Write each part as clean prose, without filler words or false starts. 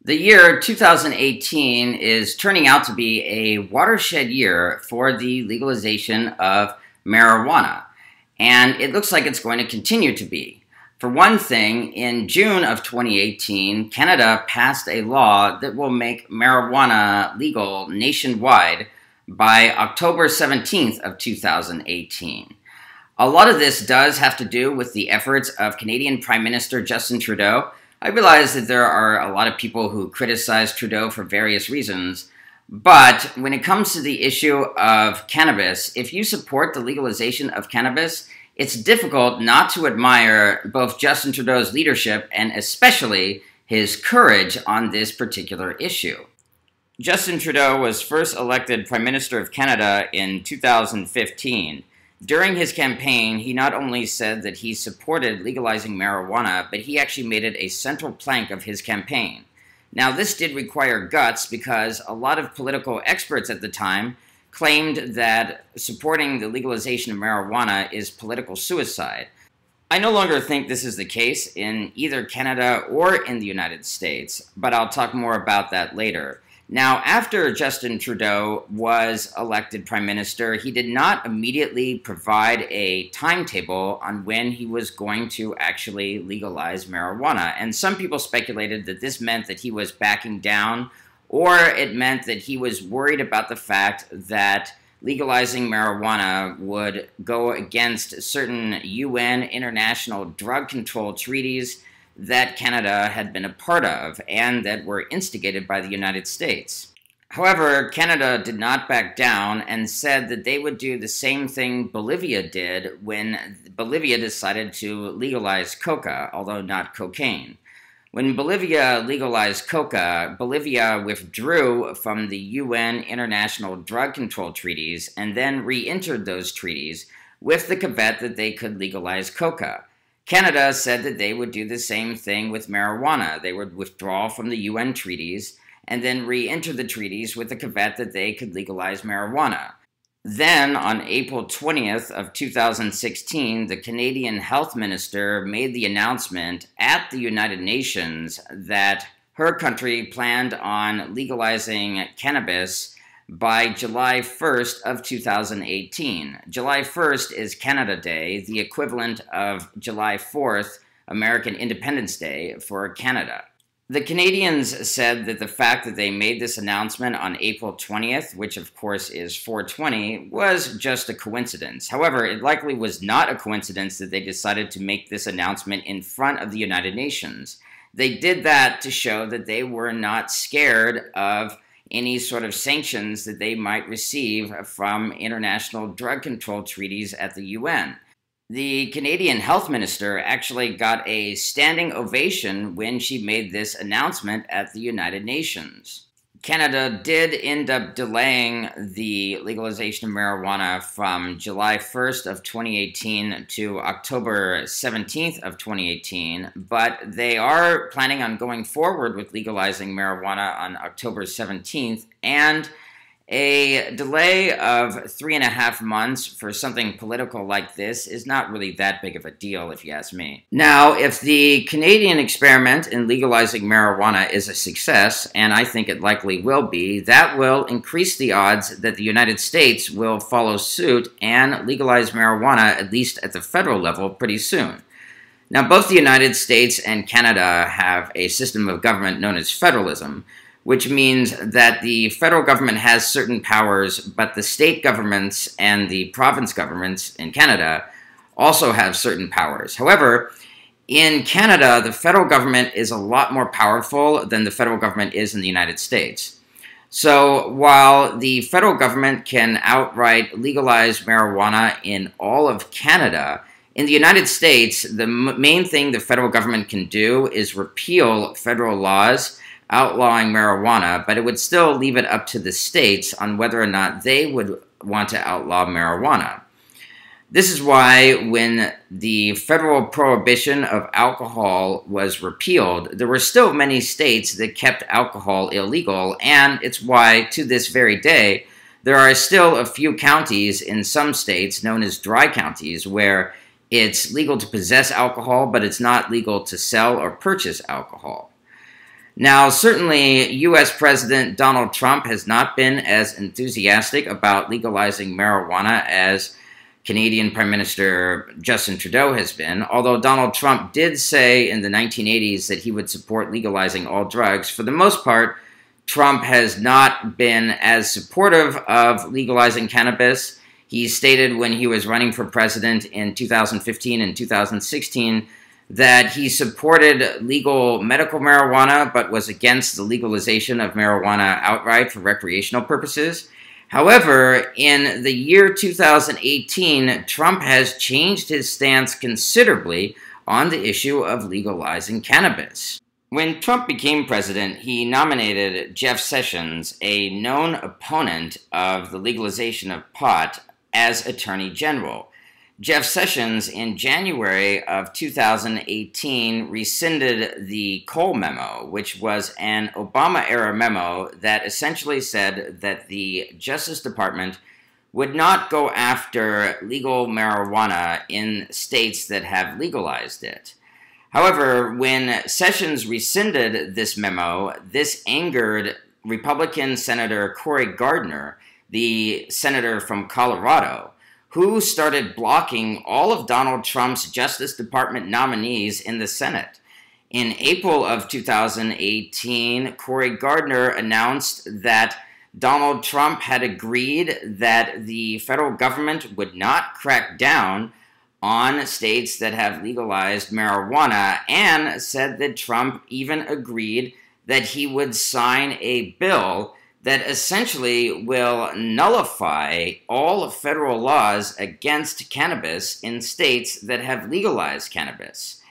The year 2018 is turning out to be a watershed year for the legalization of marijuana, and it looks like it's going to continue to be. For one thing, in June of 2018, Canada passed a law that will make marijuana legal nationwide by October 17th of 2018. A lot of this does have to do with the efforts of Canadian Prime Minister Justin Trudeau. I realize that there are a lot of people who criticize Trudeau for various reasons, but when it comes to the issue of cannabis, if you support the legalization of cannabis, it's difficult not to admire both Justin Trudeau's leadership and especially his courage on this particular issue. Justin Trudeau was first elected Prime Minister of Canada in 2015. During his campaign, he not only said that he supported legalizing marijuana, but he actually made it a central plank of his campaign. Now, this did require guts because a lot of political experts at the time claimed that supporting the legalization of marijuana is political suicide. I no longer think this is the case in either Canada or in the United States, but I'll talk more about that later. Now, after Justin Trudeau was elected Prime Minister, he did not immediately provide a timetable on when he was going to actually legalize marijuana. And some people speculated that this meant that he was backing down, or it meant that he was worried about the fact that legalizing marijuana would go against certain UN international drug control treaties that Canada had been a part of and that were instigated by the United States. However, Canada did not back down and said that they would do the same thing Bolivia did when Bolivia decided to legalize coca, although not cocaine. When Bolivia legalized coca, Bolivia withdrew from the UN international drug control treaties and then re-entered those treaties with the caveat that they could legalize coca. Canada said that they would do the same thing with marijuana. They would withdraw from the UN treaties and then re-enter the treaties with the caveat that they could legalize marijuana. Then, on April 20th of 2016, the Canadian Health Minister made the announcement at the United Nations that her country planned on legalizing cannabis by July 1st of 2018. July 1st is Canada Day, the equivalent of July 4th, American Independence Day for Canada. The Canadians said that the fact that they made this announcement on April 20th, which of course is 420, was just a coincidence. However, it likely was not a coincidence that they decided to make this announcement in front of the United Nations. They did that to show that they were not scared of any sort of sanctions that they might receive from international drug control treaties at the UN. The Canadian Health Minister actually got a standing ovation when she made this announcement at the United Nations. Canada did end up delaying the legalization of marijuana from July 1st of 2018 to October 17th of 2018, but they are planning on going forward with legalizing marijuana on October 17th, and a delay of 3.5 months for something political like this is not really that big of a deal, if you ask me. Now, if the Canadian experiment in legalizing marijuana is a success, and I think it likely will be, that will increase the odds that the United States will follow suit and legalize marijuana, at least at the federal level, pretty soon. Now, both the United States and Canada have a system of government known as federalism, which means that the federal government has certain powers, but the state governments and the province governments in Canada also have certain powers. However, in Canada, the federal government is a lot more powerful than the federal government is in the United States. So while the federal government can outright legalize marijuana in all of Canada, in the United States, the main thing the federal government can do is repeal federal laws outlawing marijuana, but it would still leave it up to the states on whether or not they would want to outlaw marijuana. This is why when the federal prohibition of alcohol was repealed, there were still many states that kept alcohol illegal, and it's why, to this very day, there are still a few counties in some states, known as dry counties, where it's legal to possess alcohol, but it's not legal to sell or purchase alcohol. Now, certainly, U.S. President Donald Trump has not been as enthusiastic about legalizing marijuana as Canadian Prime Minister Justin Trudeau has been, although Donald Trump did say in the 1980s that he would support legalizing all drugs. For the most part, Trump has not been as supportive of legalizing cannabis. He stated when he was running for president in 2015 and 2016 that he supported legal medical marijuana but was against the legalization of marijuana outright for recreational purposes. However, in the year 2018, Trump has changed his stance considerably on the issue of legalizing cannabis. When Trump became president, he nominated Jeff Sessions, a known opponent of the legalization of pot, as Attorney General. Jeff Sessions, in January of 2018, rescinded the Cole memo, which was an Obama-era memo that essentially said that the Justice Department would not go after legal marijuana in states that have legalized it. However, when Sessions rescinded this memo, this angered Republican Senator Cory Gardner, the senator from Colorado, who started blocking all of Donald Trump's Justice Department nominees in the Senate. In April of 2018, Cory Gardner announced that Donald Trump had agreed that the federal government would not crack down on states that have legalized marijuana, and said that Trump even agreed that he would sign a bill that essentially will nullify all federal laws against cannabis in states that have legalized cannabis.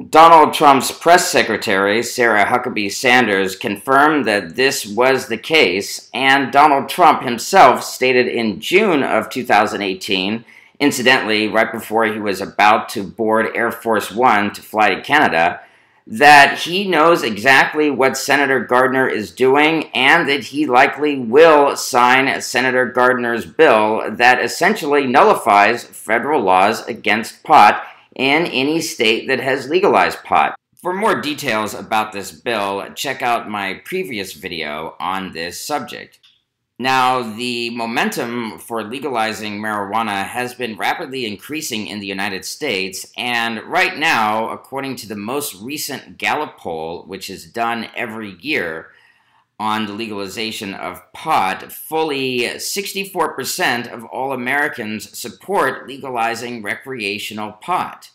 Donald Trump's press secretary, Sarah Huckabee Sanders, confirmed that this was the case, and Donald Trump himself stated in June of 2018, incidentally, right before he was about to board Air Force One to fly to Canada, that he knows exactly what Senator Gardner is doing and that he likely will sign Senator Gardner's bill that essentially nullifies federal laws against pot in any state that has legalized pot. For more details about this bill, check out my previous video on this subject. Now, the momentum for legalizing marijuana has been rapidly increasing in the United States, and right now, according to the most recent Gallup poll, which is done every year on the legalization of pot, fully 64% of all Americans support legalizing recreational pot.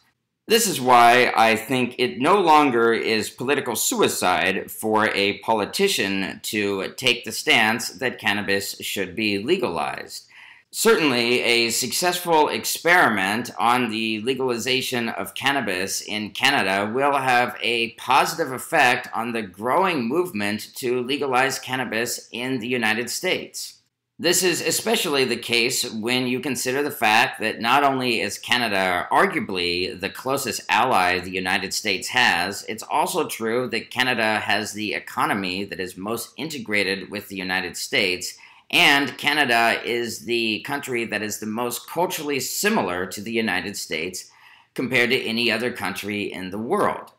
This is why I think it no longer is political suicide for a politician to take the stance that cannabis should be legalized. Certainly, a successful experiment on the legalization of cannabis in Canada will have a positive effect on the growing movement to legalize cannabis in the United States. This is especially the case when you consider the fact that not only is Canada arguably the closest ally the United States has, it's also true that Canada has the economy that is most integrated with the United States, and Canada is the country that is the most culturally similar to the United States compared to any other country in the world.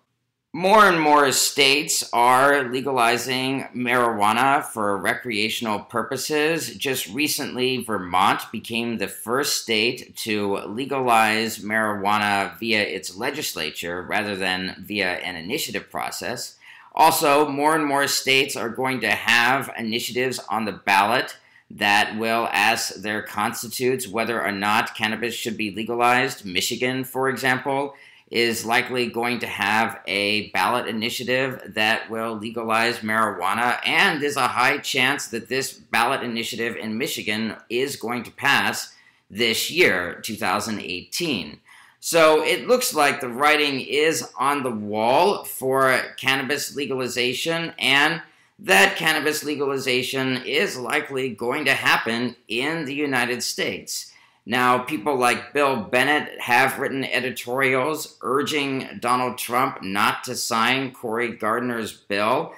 More and more states are legalizing marijuana for recreational purposes. Just recently, Vermont became the first state to legalize marijuana via its legislature rather than via an initiative process. Also, more and more states are going to have initiatives on the ballot that will ask their constituents whether or not cannabis should be legalized. Michigan, for example, is likely going to have a ballot initiative that will legalize marijuana, and there's a high chance that this ballot initiative in Michigan is going to pass this year, 2018. So it looks like the writing is on the wall for cannabis legalization, and that cannabis legalization is likely going to happen in the United States. Now, people like Bill Bennett have written editorials urging Donald Trump not to sign Cory Gardner's bill.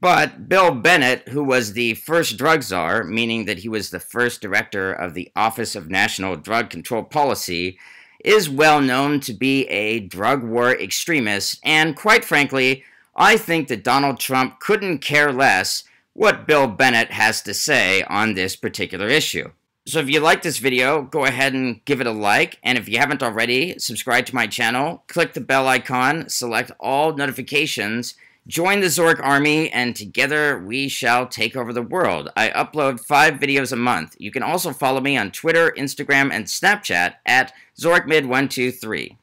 But Bill Bennett, who was the first drug czar, meaning that he was the first director of the Office of National Drug Control Policy, is well known to be a drug war extremist and, quite frankly, I think that Donald Trump couldn't care less what Bill Bennett has to say on this particular issue. So if you like this video, go ahead and give it a like, and if you haven't already, subscribe to my channel, click the bell icon, select all notifications, join the Zork Army, and together we shall take over the world. I upload 5 videos a month. You can also follow me on Twitter, Instagram, and Snapchat at ZorkMid123.